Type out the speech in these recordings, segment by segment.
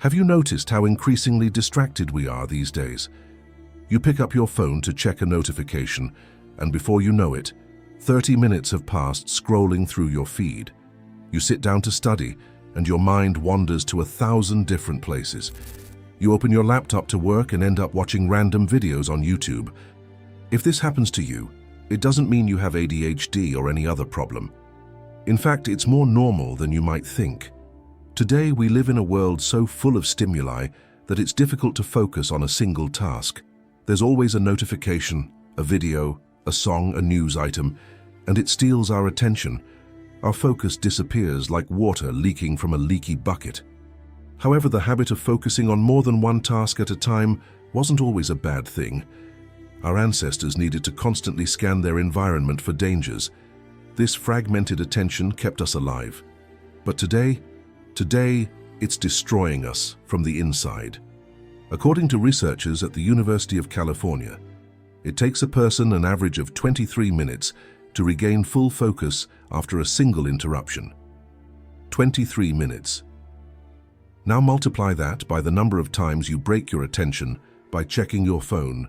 Have you noticed how increasingly distracted we are these days? You pick up your phone to check a notification, and before you know it, 30 minutes have passed scrolling through your feed. You sit down to study, and your mind wanders to 1,000 different places. You open your laptop to work and end up watching random videos on YouTube. If this happens to you, it doesn't mean you have ADHD or any other problem. In fact, it's more normal than you might think. Today, we live in a world so full of stimuli that it's difficult to focus on a single task. There's always a notification, a video, a song, a news item, and it steals our attention. Our focus disappears like water leaking from a leaky bucket. However, the habit of focusing on more than one task at a time wasn't always a bad thing. Our ancestors needed to constantly scan their environment for dangers. This fragmented attention kept us alive. But today, it's destroying us from the inside. According to researchers at the University of California, it takes a person an average of 23 minutes to regain full focus after a single interruption. 23 minutes. Now multiply that by the number of times you break your attention by checking your phone,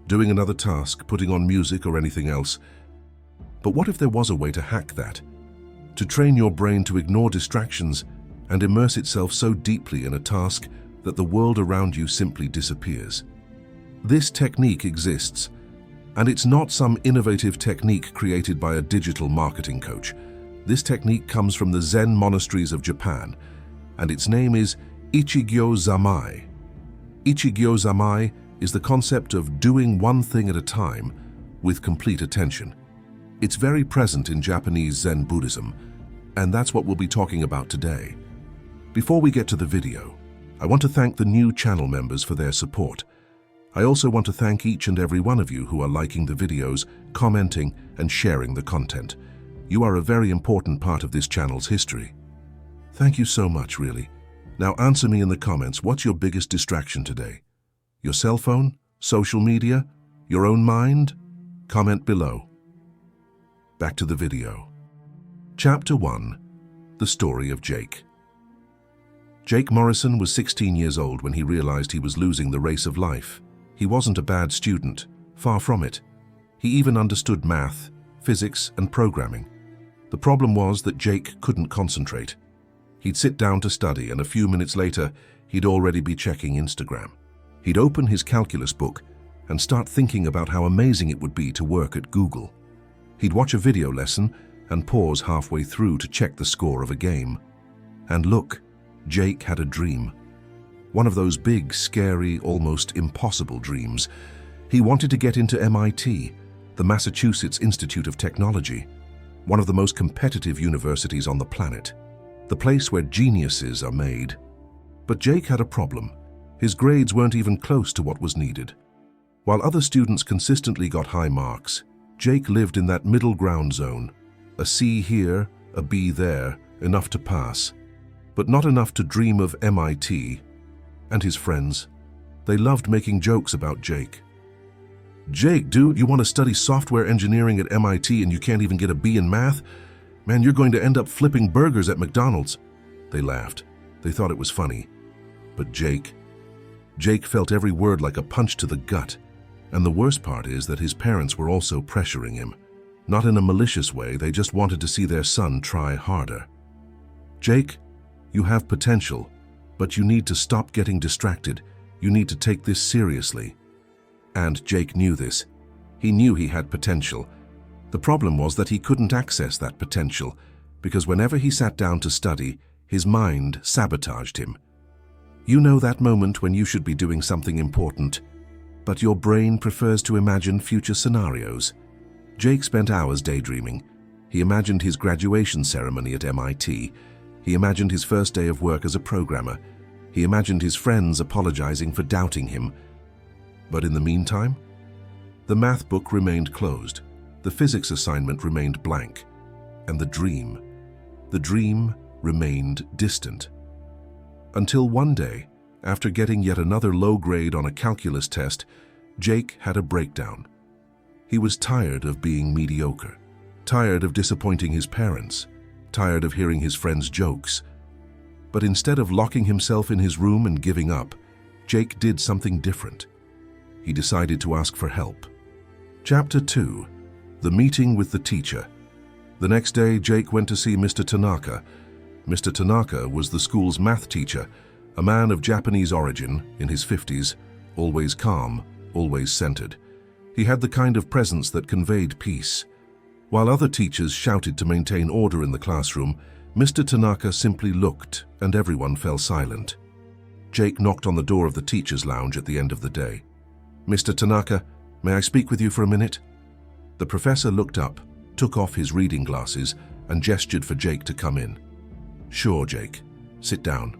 doing another task, putting on music or anything else. But what if there was a way to hack that? To train your brain to ignore distractions and immerse itself so deeply in a task that the world around you simply disappears. This technique exists, and it's not some innovative technique created by a digital marketing coach. This technique comes from the Zen monasteries of Japan, and its name is Ichigyo-Zammai. Ichigyo-Zammai is the concept of doing one thing at a time with complete attention. It's very present in Japanese Zen Buddhism, and that's what we'll be talking about today. Before we get to the video, I want to thank the new channel members for their support. I also want to thank each and every one of you who are liking the videos, commenting, and sharing the content. You are a very important part of this channel's history. Thank you so much, really. Now answer me in the comments, what's your biggest distraction today? Your cell phone? Social media? Your own mind? Comment below. Back to the video. Chapter 1. The Story of Jake. Jake Morrison was 16 years old when he realized he was losing the race of life. He wasn't a bad student, far from it. He even understood math, physics, and programming. The problem was that Jake couldn't concentrate. He'd sit down to study, and a few minutes later, he'd already be checking Instagram. He'd open his calculus book and start thinking about how amazing it would be to work at Google. He'd watch a video lesson and pause halfway through to check the score of a game. And look, Jake had a dream. One of those big, scary, almost impossible dreams. He wanted to get into MIT, the Massachusetts Institute of Technology, one of the most competitive universities on the planet, the place where geniuses are made. But Jake had a problem. His grades weren't even close to what was needed. While other students consistently got high marks, Jake lived in that middle ground zone. A C here, a B there, enough to pass, but not enough to dream of MIT. And his friends, they loved making jokes about Jake. Jake, dude, you want to study software engineering at MIT and you can't even get a B in math? Man, you're going to end up flipping burgers at McDonald's. They laughed. They thought it was funny. But Jake felt every word like a punch to the gut. And the worst part is that his parents were also pressuring him. Not in a malicious way, they just wanted to see their son try harder. Jake, you have potential, but you need to stop getting distracted. You need to take this seriously. And Jake knew this. He knew he had potential. The problem was that he couldn't access that potential, because whenever he sat down to study, his mind sabotaged him. You know that moment when you should be doing something important, but your brain prefers to imagine future scenarios. Jake spent hours daydreaming. He imagined his graduation ceremony at MIT. He imagined his first day of work as a programmer. He imagined his friends apologizing for doubting him. But in the meantime, the math book remained closed. The physics assignment remained blank. And the dream remained distant. Until one day, after getting yet another low grade on a calculus test, Jake had a breakdown. He was tired of being mediocre, tired of disappointing his parents, tired of hearing his friends' jokes. But instead of locking himself in his room and giving up, Jake did something different. He decided to ask for help. Chapter 2. The Meeting with the Teacher. The next day, Jake went to see Mr. Tanaka. Mr. Tanaka was the school's math teacher, a man of Japanese origin, in his 50s, always calm, always centered. He had the kind of presence that conveyed peace. While other teachers shouted to maintain order in the classroom, Mr. Tanaka simply looked, and everyone fell silent. Jake knocked on the door of the teacher's lounge at the end of the day. "Mr. Tanaka, may I speak with you for a minute?" The professor looked up, took off his reading glasses, and gestured for Jake to come in. "Sure, Jake. Sit down.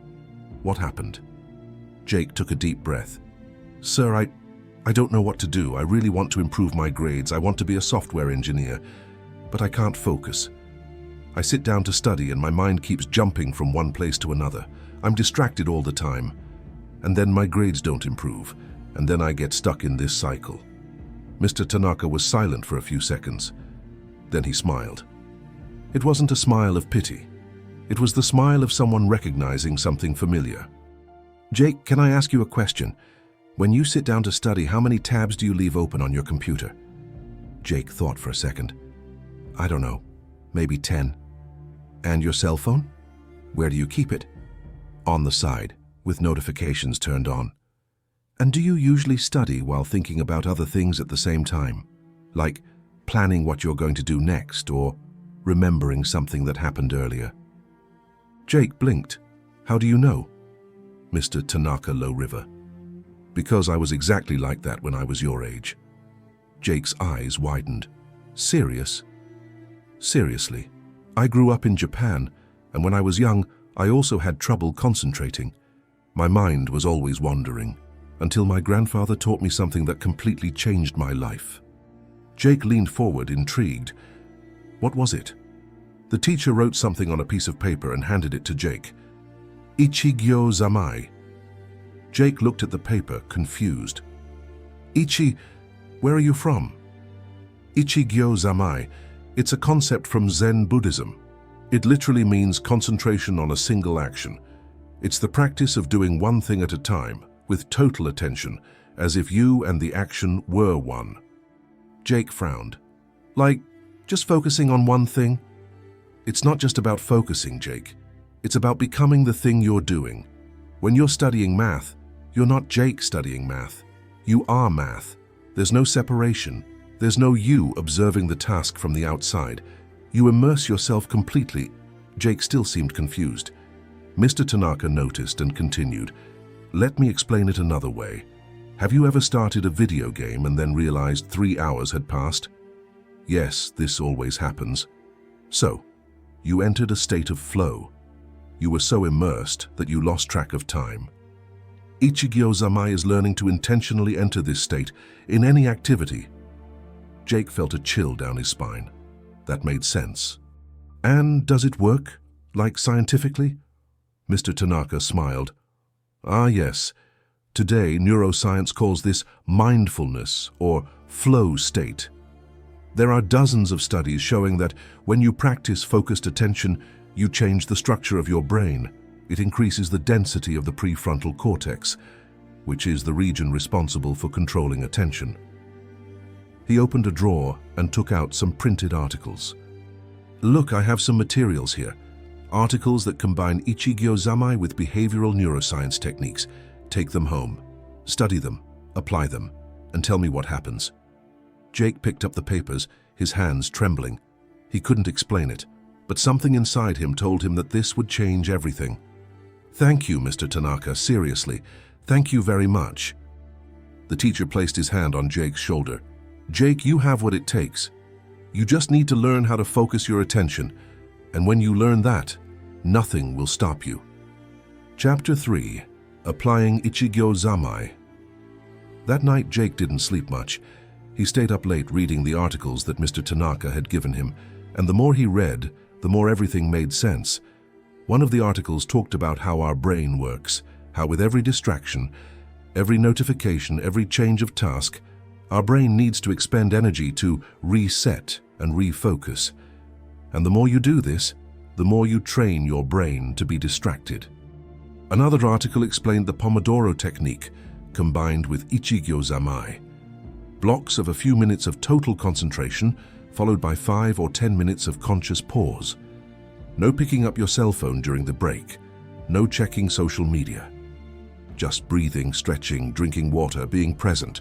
What happened?" Jake took a deep breath. "Sir, I don't know what to do. I really want to improve my grades. I want to be a software engineer, but I can't focus. I sit down to study and my mind keeps jumping from one place to another. I'm distracted all the time. And then my grades don't improve, and then I get stuck in this cycle." Mr. Tanaka was silent for a few seconds. Then he smiled. It wasn't a smile of pity. It was the smile of someone recognizing something familiar. "Jake, can I ask you a question? When you sit down to study, how many tabs do you leave open on your computer?" Jake thought for a second. "I don't know, maybe 10. "And your cell phone? Where do you keep it?" "On the side, with notifications turned on." "And do you usually study while thinking about other things at the same time? Like planning what you're going to do next or remembering something that happened earlier?" Jake blinked. "How do you know?" Mr. Tanaka Low River. "Because I was exactly like that when I was your age." Jake's eyes widened. "Serious?" "Seriously. I grew up in Japan, and when I was young, I also had trouble concentrating. My mind was always wandering, until my grandfather taught me something that completely changed my life." Jake leaned forward, intrigued. "What was it?" The teacher wrote something on a piece of paper and handed it to Jake. "Ichigyo-Zammai." Jake looked at the paper, confused. Where are you from?" "Ichigyo-Zammai. It's a concept from Zen Buddhism. It literally means concentration on a single action. It's the practice of doing one thing at a time, with total attention, as if you and the action were one." Jake frowned. "Like, just focusing on one thing?" "It's not just about focusing, Jake. It's about becoming the thing you're doing. When you're studying math, you're not Jake studying math. You are math. There's no separation. There's no you observing the task from the outside. You immerse yourself completely." Jake still seemed confused. Mr. Tanaka noticed and continued. "Let me explain it another way. Have you ever started a video game and then realized 3 hours had passed? Yes, this always happens. So, you entered a state of flow. You were so immersed that you lost track of time. Ichigyo-Zammai is learning to intentionally enter this state in any activity." Jake felt a chill down his spine. That made sense. "And does it work, like scientifically?" Mr. Tanaka smiled. "Ah, yes. Today, neuroscience calls this mindfulness or flow state. There are dozens of studies showing that when you practice focused attention, you change the structure of your brain. It increases the density of the prefrontal cortex, which is the region responsible for controlling attention." He opened a drawer and took out some printed articles. "Look, I have some materials here. Articles that combine Ichigyo-Zammai with behavioral neuroscience techniques. Take them home. Study them, apply them, and tell me what happens." Jake picked up the papers, his hands trembling. He couldn't explain it, but something inside him told him that this would change everything. "Thank you, Mr. Tanaka, seriously. Thank you very much." The teacher placed his hand on Jake's shoulder. "Jake, you have what it takes. You just need to learn how to focus your attention, and when you learn that, nothing will stop you." Chapter 3. Applying Ichigyo-Zammai. That night, Jake didn't sleep much. He stayed up late reading the articles that Mr. Tanaka had given him, and the more he read, the more everything made sense. One of the articles talked about how our brain works, how with every distraction, every notification, every change of task, our brain needs to expend energy to reset and refocus. And the more you do this, the more you train your brain to be distracted. Another article explained the Pomodoro technique combined with Ichigyo-Zammai. Blocks of a few minutes of total concentration followed by 5 or 10 minutes of conscious pause. No picking up your cell phone during the break. No checking social media. Just breathing, stretching, drinking water, being present.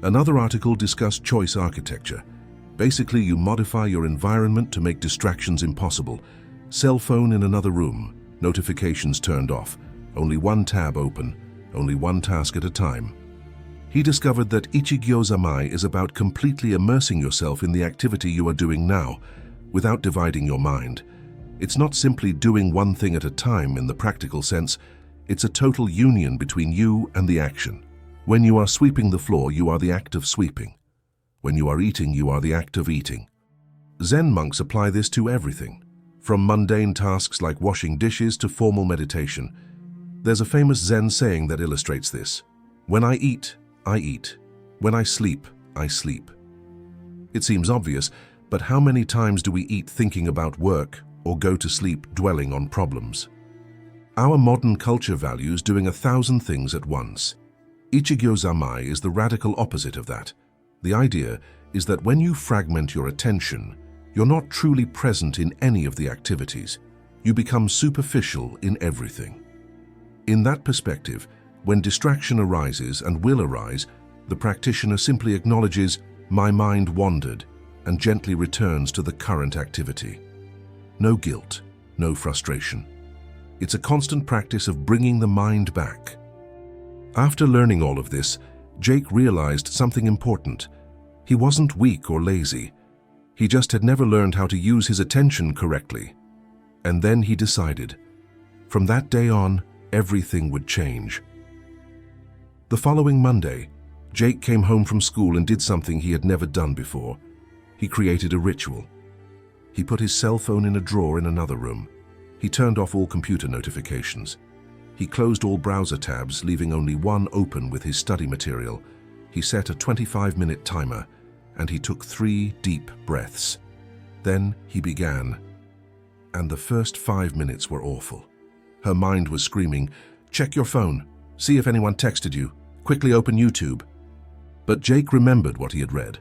Another article discussed choice architecture. Basically, you modify your environment to make distractions impossible. Cell phone in another room, notifications turned off, only one tab open, only one task at a time. He discovered that Ichigyo-Zammai is about completely immersing yourself in the activity you are doing now, without dividing your mind. It's not simply doing one thing at a time in the practical sense, it's a total union between you and the action. When you are sweeping the floor, you are the act of sweeping. When you are eating, you are the act of eating. Zen monks apply this to everything, from mundane tasks like washing dishes to formal meditation. There's a famous Zen saying that illustrates this. When I eat, I eat. When I sleep, I sleep. It seems obvious, but how many times do we eat thinking about work or go to sleep dwelling on problems? Our modern culture values doing 1,000 things at once. Ichigyo-Zammai is the radical opposite of that. The idea is that when you fragment your attention, you're not truly present in any of the activities. You become superficial in everything. In that perspective, when distraction arises and will arise, the practitioner simply acknowledges, "My mind wandered," and gently returns to the current activity. No guilt, no frustration. It's a constant practice of bringing the mind back. After learning all of this, Jake realized something important. He wasn't weak or lazy. He just had never learned how to use his attention correctly. And then he decided. From that day on, everything would change. The following Monday, Jake came home from school and did something he had never done before. He created a ritual. He put his cell phone in a drawer in another room. He turned off all computer notifications. He closed all browser tabs, leaving only one open with his study material. He set a 25-minute timer, and he took 3 deep breaths. Then he began. And the first 5 minutes were awful. Her mind was screaming, "Check your phone. See if anyone texted you. Quickly open YouTube." But Jake remembered what he had read.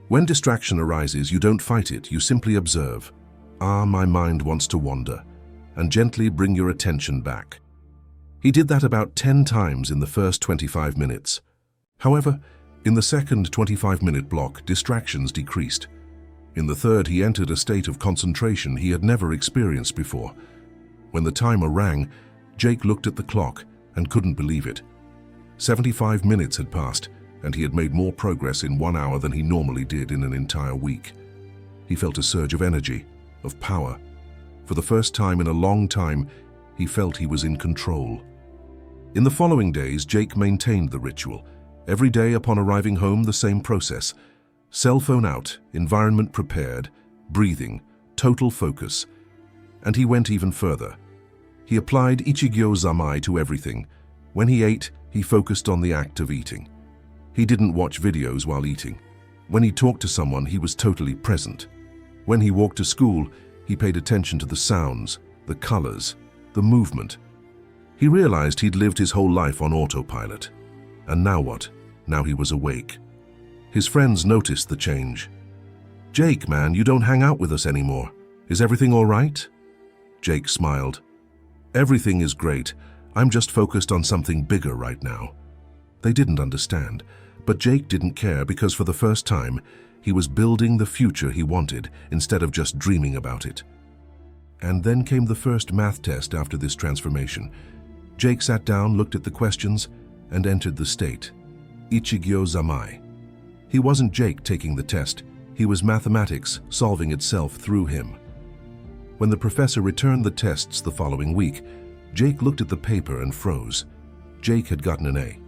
When distraction arises, you don't fight it, you simply observe. My mind wants to wander, and gently bring your attention back. He did that about 10 times in the first 25 minutes. However, in the second 25-minute block, distractions decreased. In the third, he entered a state of concentration he had never experienced before. When the timer rang, Jake looked at the clock and couldn't believe it. 75 minutes had passed, and he had made more progress in 1 hour than he normally did in an entire week. He felt a surge of energy, of power. For the first time in a long time, he felt he was in control. In the following days, Jake maintained the ritual. Every day upon arriving home, the same process. Cell phone out, environment prepared, breathing, total focus. And he went even further. He applied Ichigyo-Zammai to everything. When he ate, he focused on the act of eating. He didn't watch videos while eating. When he talked to someone, he was totally present. When he walked to school, he paid attention to the sounds, the colors, the movement. He realized he'd lived his whole life on autopilot. And now what? Now he was awake. His friends noticed the change. "Jake, man, you don't hang out with us anymore. Is everything all right?" Jake smiled. "Everything is great. I'm just focused on something bigger right now." They didn't understand, but Jake didn't care because for the first time, he was building the future he wanted instead of just dreaming about it. And then came the first math test after this transformation. Jake sat down, looked at the questions, and entered the state. Ichigyo-Zammai. He wasn't Jake taking the test. He was mathematics solving itself through him. When the professor returned the tests the following week, Jake looked at the paper and froze. Jake had gotten an A.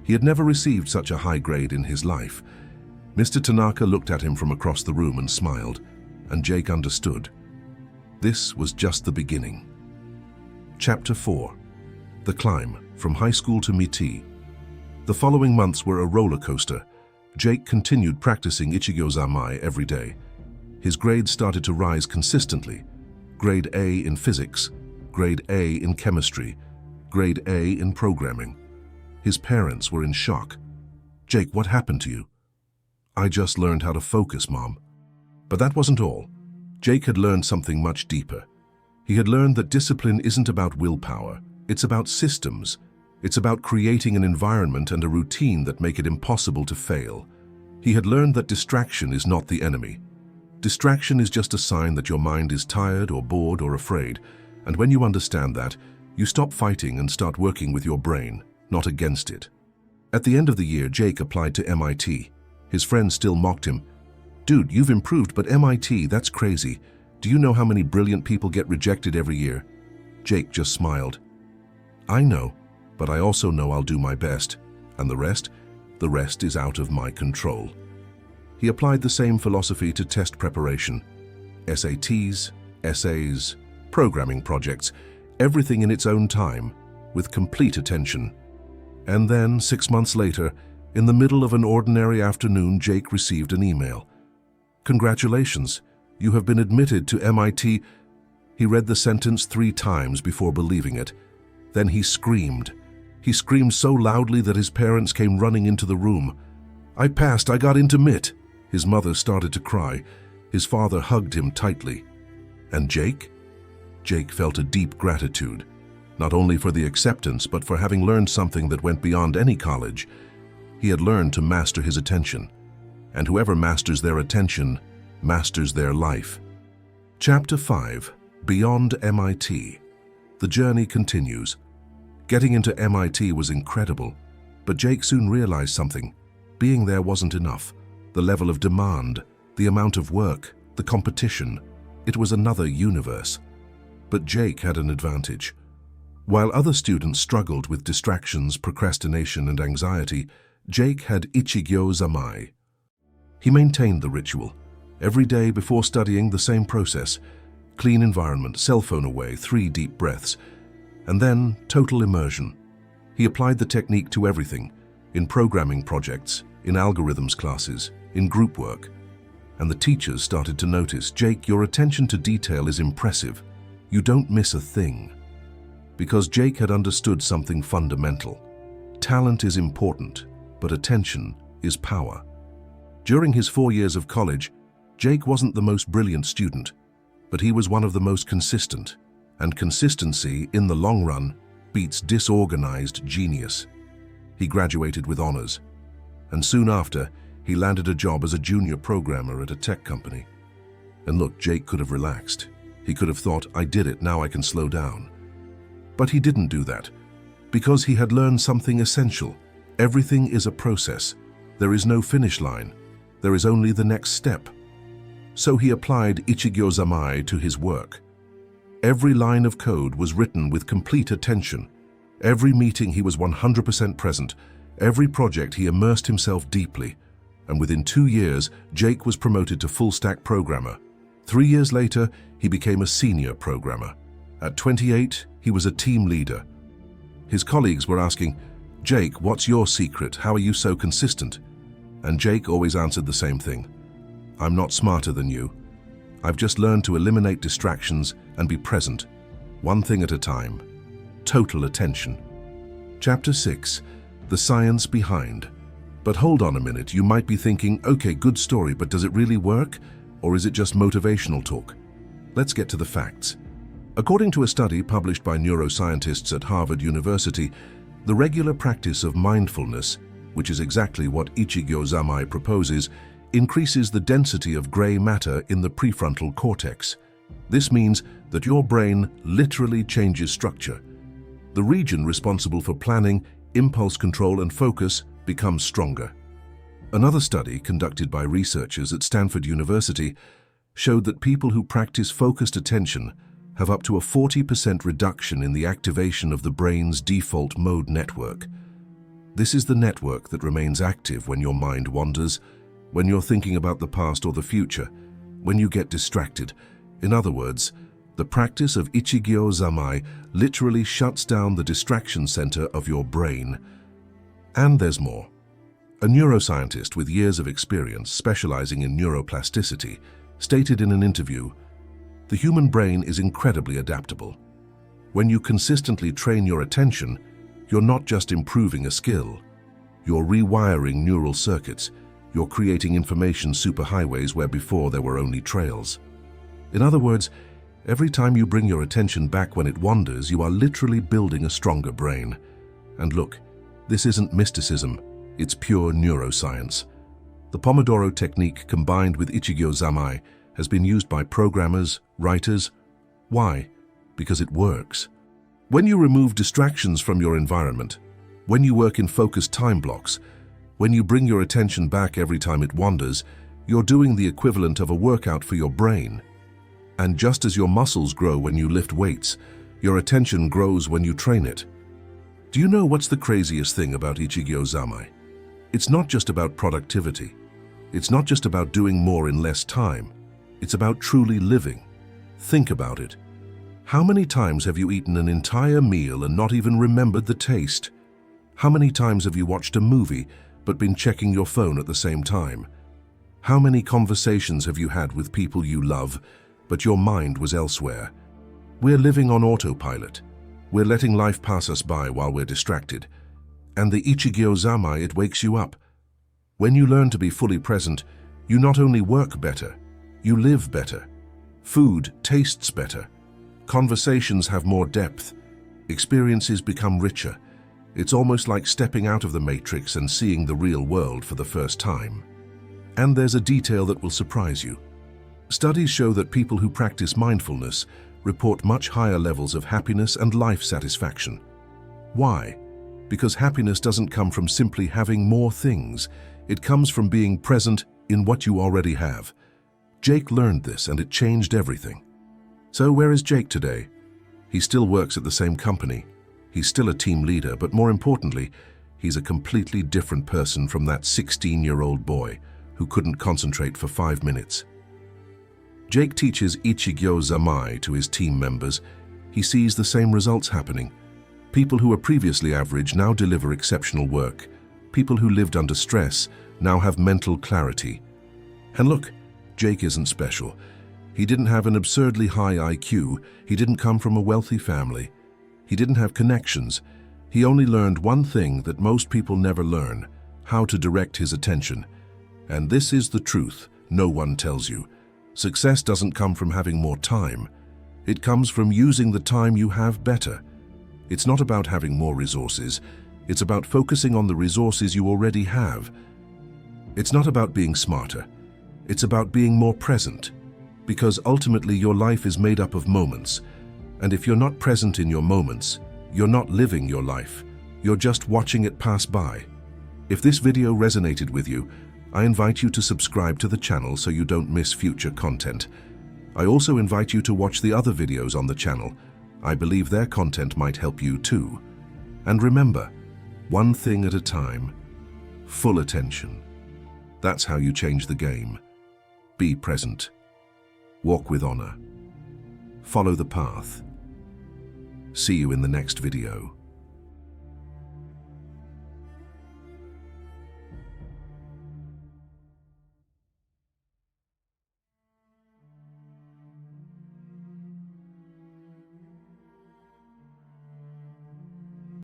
He had never received such a high grade in his life. Mr. Tanaka looked at him from across the room and smiled, and Jake understood. This was just the beginning. Chapter 4. The Climb, from High School to MIT. The following months were a roller coaster. Jake continued practicing Ichigyo-Zammai every day. His grades started to rise consistently. Grade A in physics, grade A in chemistry, grade A in programming. His parents were in shock. "Jake, what happened to you?" "I just learned how to focus, Mom." But that wasn't all. Jake had learned something much deeper. He had learned that discipline isn't about willpower. It's about systems. It's about creating an environment and a routine that make it impossible to fail. He had learned that distraction is not the enemy. Distraction is just a sign that your mind is tired or bored or afraid, and when you understand that, you stop fighting and start working with your brain, not against it. At the end of the year, Jake applied to MIT. His friends still mocked him. "Dude, you've improved, but MIT, that's crazy. Do you know how many brilliant people get rejected every year?" Jake just smiled. "I know, but I also know I'll do my best. And the rest? The rest is out of my control." He applied the same philosophy to test preparation. SATs, essays, programming projects, everything in its own time, with complete attention. And then, 6 months later, in the middle of an ordinary afternoon, Jake received an email. "Congratulations, you have been admitted to MIT." He read the sentence 3 times before believing it. Then he screamed. He screamed so loudly that his parents came running into the room. "I passed, I got into MIT." His mother started to cry. His father hugged him tightly. And Jake? Jake felt a deep gratitude, not only for the acceptance, but for having learned something that went beyond any college. He had learned to master his attention. And whoever masters their attention, masters their life. Chapter 5. Beyond MIT. The journey continues. Getting into MIT was incredible, but Jake soon realized something. Being there wasn't enough. The level of demand, the amount of work, the competition, it was another universe. But Jake had an advantage. While other students struggled with distractions, procrastination, and anxiety, Jake had Ichigyo-Zammai. He maintained the ritual. Every day before studying, the same process. Clean environment, cell phone away, 3 deep breaths. And then, total immersion. He applied the technique to everything, in programming projects, in algorithms classes, in group work. And the teachers started to notice, "Jake, your attention to detail is impressive. You don't miss a thing." Because Jake had understood something fundamental. Talent is important, but attention is power. During his 4 years of college, Jake wasn't the most brilliant student, but he was one of the most consistent. And consistency, in the long run, beats disorganized genius. He graduated with honors. And soon after, he landed a job as a junior programmer at a tech company. And look, Jake could have relaxed. He could have thought, "I did it, now I can slow down." But he didn't do that, because he had learned something essential. Everything is a process. There is no finish line. There is only the next step. So he applied Ichigyo-Zammai to his work. Every line of code was written with complete attention. Every meeting he was 100% present. Every project he immersed himself deeply. And within 2 years, Jake was promoted to full-stack programmer. 3 years later, he became a senior programmer. At 28, he was a team leader. His colleagues were asking, "Jake, what's your secret? How are you so consistent?" And Jake always answered the same thing. "I'm not smarter than you. I've just learned to eliminate distractions and be present, one thing at a time. Total attention." Chapter 6. The science behind. But hold on a minute, you might be thinking, okay, good story, but does it really work? Or is it just motivational talk? Let's get to the facts. According to a study published by neuroscientists at Harvard University, the regular practice of mindfulness, which is exactly what Ichigyo-Zammai proposes, increases the density of gray matter in the prefrontal cortex. This means that your brain literally changes structure. The region responsible for planning, impulse control, and focus becomes stronger. Another study conducted by researchers at Stanford University showed that people who practice focused attention have up to a 40% reduction in the activation of the brain's default mode network. This is the network that remains active when your mind wanders, when you're thinking about the past or the future, when you get distracted. In other words, the practice of Ichigyo-Zammai literally shuts down the distraction center of your brain. And there's more. A neuroscientist with years of experience specializing in neuroplasticity stated in an interview, "The human brain is incredibly adaptable. When you consistently train your attention, you're not just improving a skill. You're rewiring neural circuits. You're creating information superhighways where before there were only trails. In other words, every time you bring your attention back when it wanders, you are literally building a stronger brain. And look, this isn't mysticism, it's pure neuroscience. The Pomodoro technique combined with Ichigyo-Zammai has been used by programmers, writers. Why? Because it works. When you remove distractions from your environment, when you work in focused time blocks, when you bring your attention back every time it wanders, you're doing the equivalent of a workout for your brain. And just as your muscles grow when you lift weights, your attention grows when you train it. Do you know what's the craziest thing about Ichigyo-Zammai? It's not just about productivity. It's not just about doing more in less time. It's about truly living. Think about it. How many times have you eaten an entire meal and not even remembered the taste? How many times have you watched a movie but been checking your phone at the same time? How many conversations have you had with people you love, but your mind was elsewhere? We're living on autopilot. We're letting life pass us by while we're distracted. And the Ichigyo-Zammai, it wakes you up. When you learn to be fully present, you not only work better, you live better. Food tastes better. Conversations have more depth. Experiences become richer. It's almost like stepping out of the matrix and seeing the real world for the first time. And there's a detail that will surprise you. Studies show that people who practice mindfulness report much higher levels of happiness and life satisfaction. Why? Because happiness doesn't come from simply having more things. It comes from being present in what you already have. Jake learned this and it changed everything. So where is Jake today? He still works at the same company. He's still a team leader, but more importantly, he's a completely different person from that 16-year-old boy who couldn't concentrate for 5 minutes. Jake teaches Ichigyo-Zammai to his team members. He sees the same results happening. People who were previously average now deliver exceptional work. People who lived under stress now have mental clarity. And look, Jake isn't special. He didn't have an absurdly high IQ. He didn't come from a wealthy family. He didn't have connections. He only learned one thing that most people never learn: how to direct his attention. And this is the truth no one tells you. Success doesn't come from having more time. It comes from using the time you have better. It's not about having more resources. It's about focusing on the resources you already have. It's not about being smarter. It's about being more present. Because ultimately your life is made up of moments. And if you're not present in your moments, you're not living your life. You're just watching it pass by. If this video resonated with you, I invite you to subscribe to the channel so you don't miss future content. I also invite you to watch the other videos on the channel. I believe their content might help you too. And remember, one thing at a time, full attention. That's how you change the game. Be present. Walk with honor. Follow the path. See you in the next video.